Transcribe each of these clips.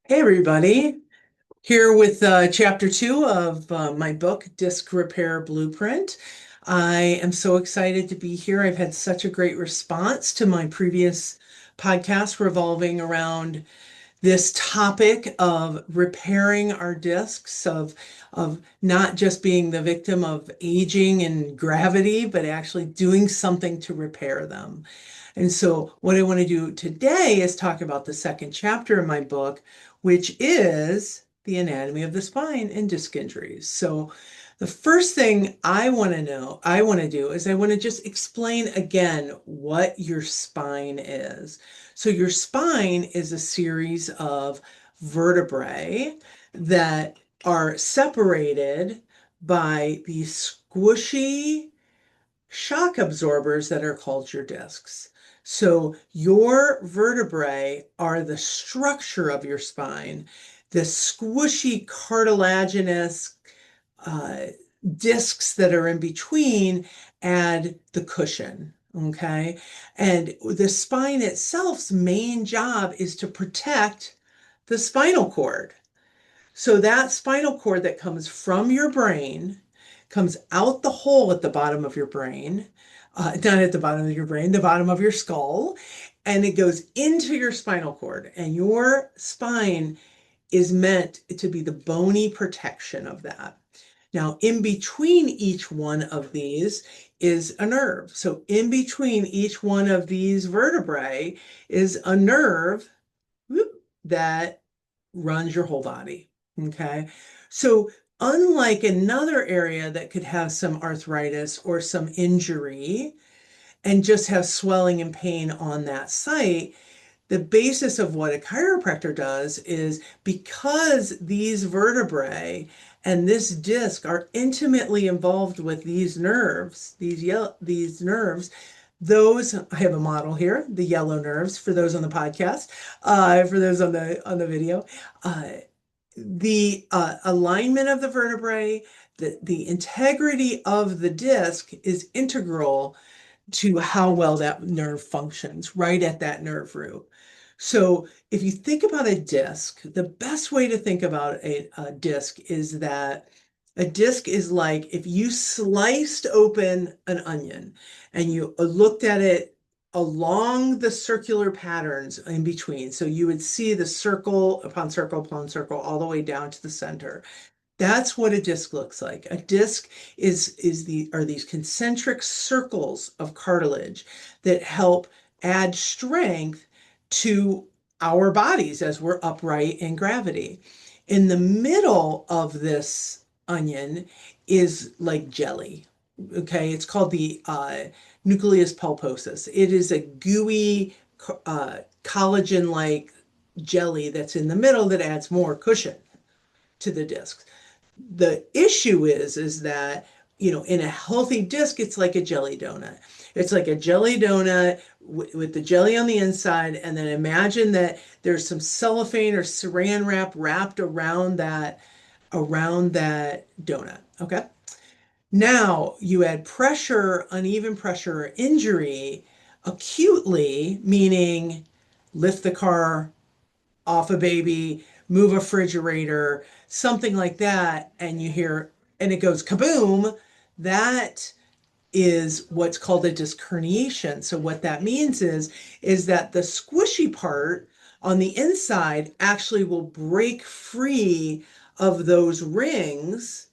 Hey everybody, here with chapter two of my book, Disc Repair Blueprint. I am so excited to be here. I've had such a great response to my previous podcast revolving around this topic of repairing our discs, of not just being the victim of aging and gravity, but actually doing something to repair them. And so, what I want to do today is talk about the second chapter in my book, which is the anatomy of the spine and disc injuries. So, the first thing I want to do is I want to just explain again what your spine is. So, your spine is a series of vertebrae that are separated by these squishy shock absorbers that are called your discs. So your vertebrae are the structure of your spine. The squishy cartilaginous uh, discs that are in between add the cushion. Okay. And the spine itself's main job is to protect the spinal cord. So that spinal cord that comes from your brain comes out the hole at the bottom of your brain, not at the bottom of your brain, the bottom of your skull, and it goes into your spinal cord. And your spine is meant to be the bony protection of that. Now, in between each one of these is a nerve. So, in between each one of these vertebrae is a nerve that runs your whole body. Okay. So, unlike another area that could have some arthritis or some injury and just have swelling and pain on that site, the basis of what a chiropractor does is because these vertebrae and this disc are intimately involved with these nerves, these nerves, those I have a model here, the yellow nerves for those on the podcast, for those on the video. Uh, the alignment of the vertebrae, the integrity of the disc is integral to how well that nerve functions right at that nerve root. So if you think about a disc, the best way to think about a disc is that a disc is like if you sliced open an onion and you looked at it along the circular patterns in between. So you would see the circle upon circle all the way down to the center. That's what a disc looks like. A disc is the are these concentric circles of cartilage that help add strength to our bodies as we're upright in gravity. In the middle of this onion is like jelly. Okay, it's called the nucleus pulposus. It is a gooey collagen-like jelly that's in the middle that adds more cushion to the disc. The issue is that, in a healthy disc, it's like a jelly donut. It's like a jelly donut with the jelly on the inside, and then imagine that there's some cellophane or saran wrap wrapped around that donut. Okay. Now you add pressure, uneven pressure, or injury acutely, meaning lift the car off a baby, move a refrigerator, something like that, and you hear, and it goes kaboom, that is what's called a disc herniation. So what that means is that the squishy part on the inside actually will break free of those rings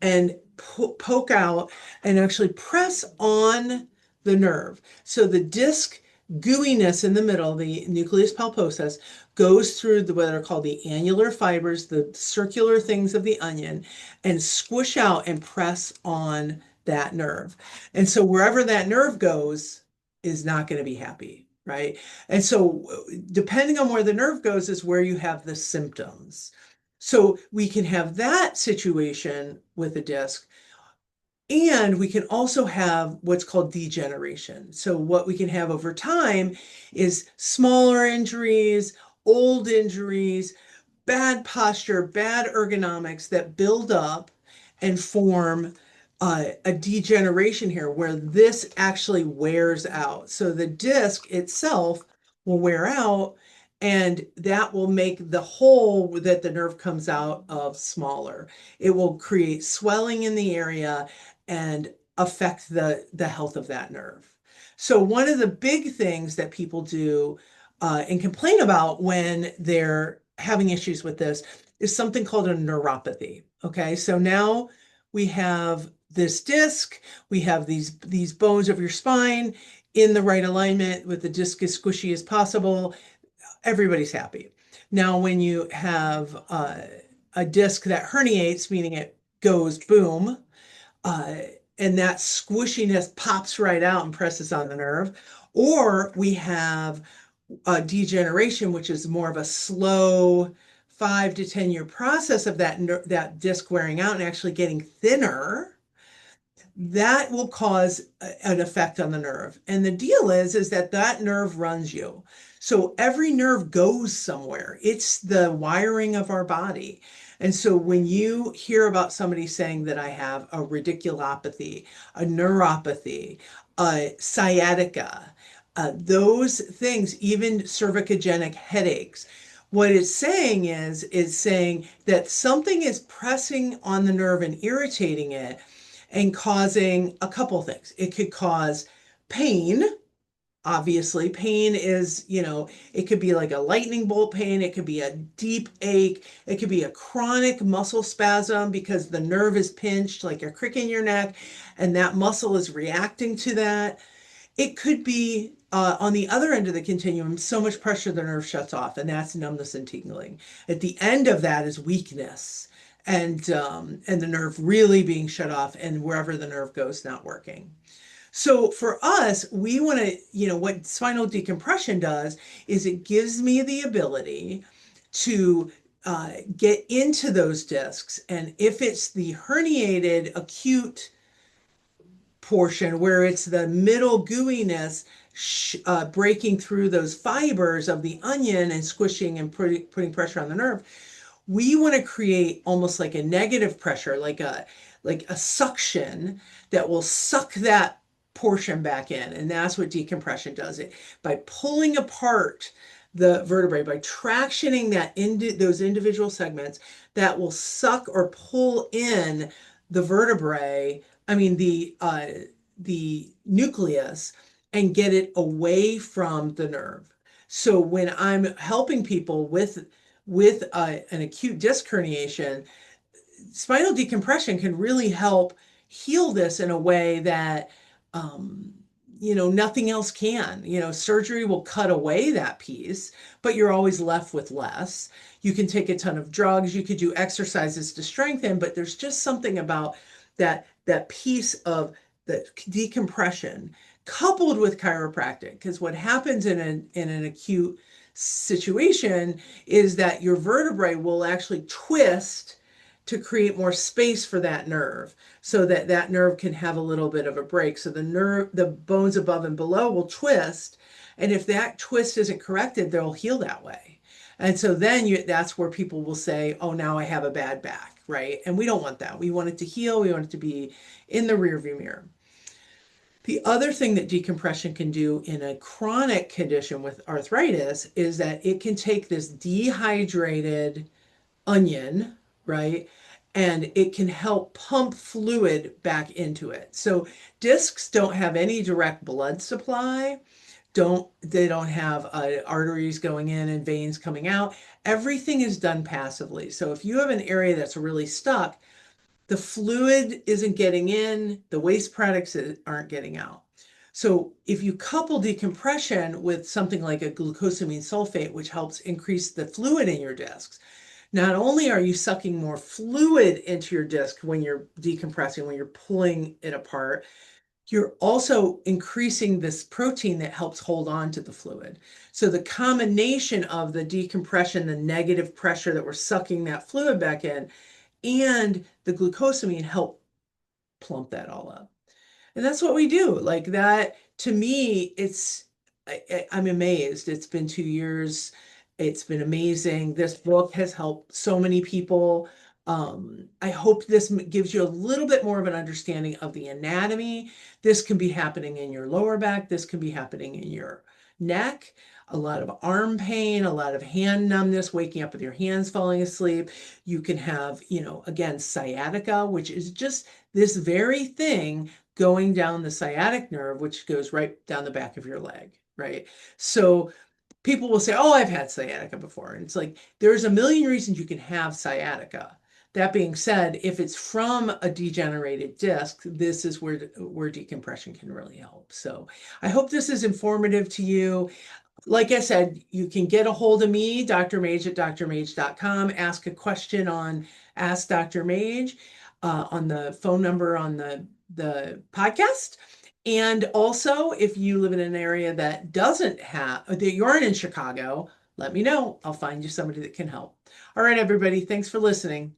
and poke out and actually press on the nerve. So the disc gooiness in the middle, the nucleus pulposus, goes through what are called the annular fibers, the circular things of the onion, and squish out and press on that nerve. And so wherever that nerve goes is not going to be happy, right? And so depending on where the nerve goes is where you have the symptoms. So we can have that situation with a disc, and we can also have what's called degeneration. So what we can have over time is smaller injuries, old injuries, bad posture, bad ergonomics that build up and form a degeneration here where this actually wears out. So the disc itself will wear out and that will make the hole that the nerve comes out of smaller. It will create swelling in the area and affect the health of that nerve. So one of the big things that people do and complain about when they're having issues with this is something called a neuropathy. Okay, so now we have this disc, we have these bones of your spine in the right alignment with the disc as squishy as possible. Everybody's happy. Now, when you have a disc that herniates, meaning it goes boom, uh, and that squishiness pops right out and presses on the nerve, or we have degeneration, which is more of a slow 5 to 10 year process of that disc wearing out and actually getting thinner. That will cause an effect on the nerve. And the deal is that that nerve runs you. So every nerve goes somewhere. It's the wiring of our body. And so when you hear about somebody saying that I have a radiculopathy, a neuropathy, a sciatica, those things, even cervicogenic headaches, what it's saying is saying that something is pressing on the nerve and irritating it and causing a couple things. It could cause pain. Obviously, pain is, it could be like a lightning bolt pain. It could be a deep ache. It could be a chronic muscle spasm because the nerve is pinched, like a crick in your neck, and that muscle is reacting to that. It could be on the other end of the continuum, so much pressure the nerve shuts off, and that's numbness and tingling. At the end of that is weakness and the nerve really being shut off, and wherever the nerve goes, not working. So for us, we want to, what spinal decompression does is it gives me the ability to get into those discs. And if it's the herniated acute portion where it's the middle gooiness breaking through those fibers of the onion and squishing and putting pressure on the nerve, we want to create almost like a negative pressure, like a suction that will suck that portion back in. And that's what decompression does. It by pulling apart the vertebrae, by tractioning those individual segments, that will suck or pull in the vertebrae, I mean the nucleus, and get it away from the nerve. So when I'm helping people with an acute disc herniation, spinal decompression can really help heal this in a way that um, nothing else can. Surgery will cut away that piece, but you're always left with less. You can take a ton of drugs, you could do exercises to strengthen, but there's just something about that piece of the decompression coupled with chiropractic. Because what happens in an acute situation is that your vertebrae will actually twist to create more space for that nerve so that that nerve can have a little bit of a break. So the bones above and below will twist. And if that twist isn't corrected, they'll heal that way. And so then that's where people will say, oh, now I have a bad back, right? And we don't want that. We want it to heal. We want it to be in the rearview mirror. The other thing that decompression can do in a chronic condition with arthritis is that it can take this dehydrated onion, right? And it can help pump fluid back into it. So discs don't have any direct blood supply. They don't have arteries going in and veins coming out. Everything is done passively. So if you have an area that's really stuck, the fluid isn't getting in, the waste products aren't getting out. So if you couple decompression with something like a glucosamine sulfate, which helps increase the fluid in your discs, not only are you sucking more fluid into your disc when you're decompressing, when you're pulling it apart, you're also increasing this protein that helps hold on to the fluid. So the combination of the decompression, the negative pressure that we're sucking that fluid back in, and the glucosamine help plump that all up. And that's what we do. Like that, to me, I'm amazed. It's been 2 years. It's been amazing. This book has helped so many people. I hope this gives you a little bit more of an understanding of the anatomy. This can be happening in your lower back. This can be happening in your neck, a lot of arm pain, a lot of hand numbness, waking up with your hands falling asleep. You can have, again, sciatica, which is just this very thing going down the sciatic nerve, which goes right down the back of your leg, right? So people will say, "Oh, I've had sciatica before." And it's like, there's a million reasons you can have sciatica. That being said, if it's from a degenerated disc, this is where decompression can really help. So I hope this is informative to you. Like I said, you can get a hold of me, Dr. Mage at drmage.com, ask a question on Ask Dr. Mage on the phone number on the podcast. And also, if you live in an area that doesn't have, that you aren't in Chicago, let me know. I'll find you somebody that can help. All right, everybody, thanks for listening.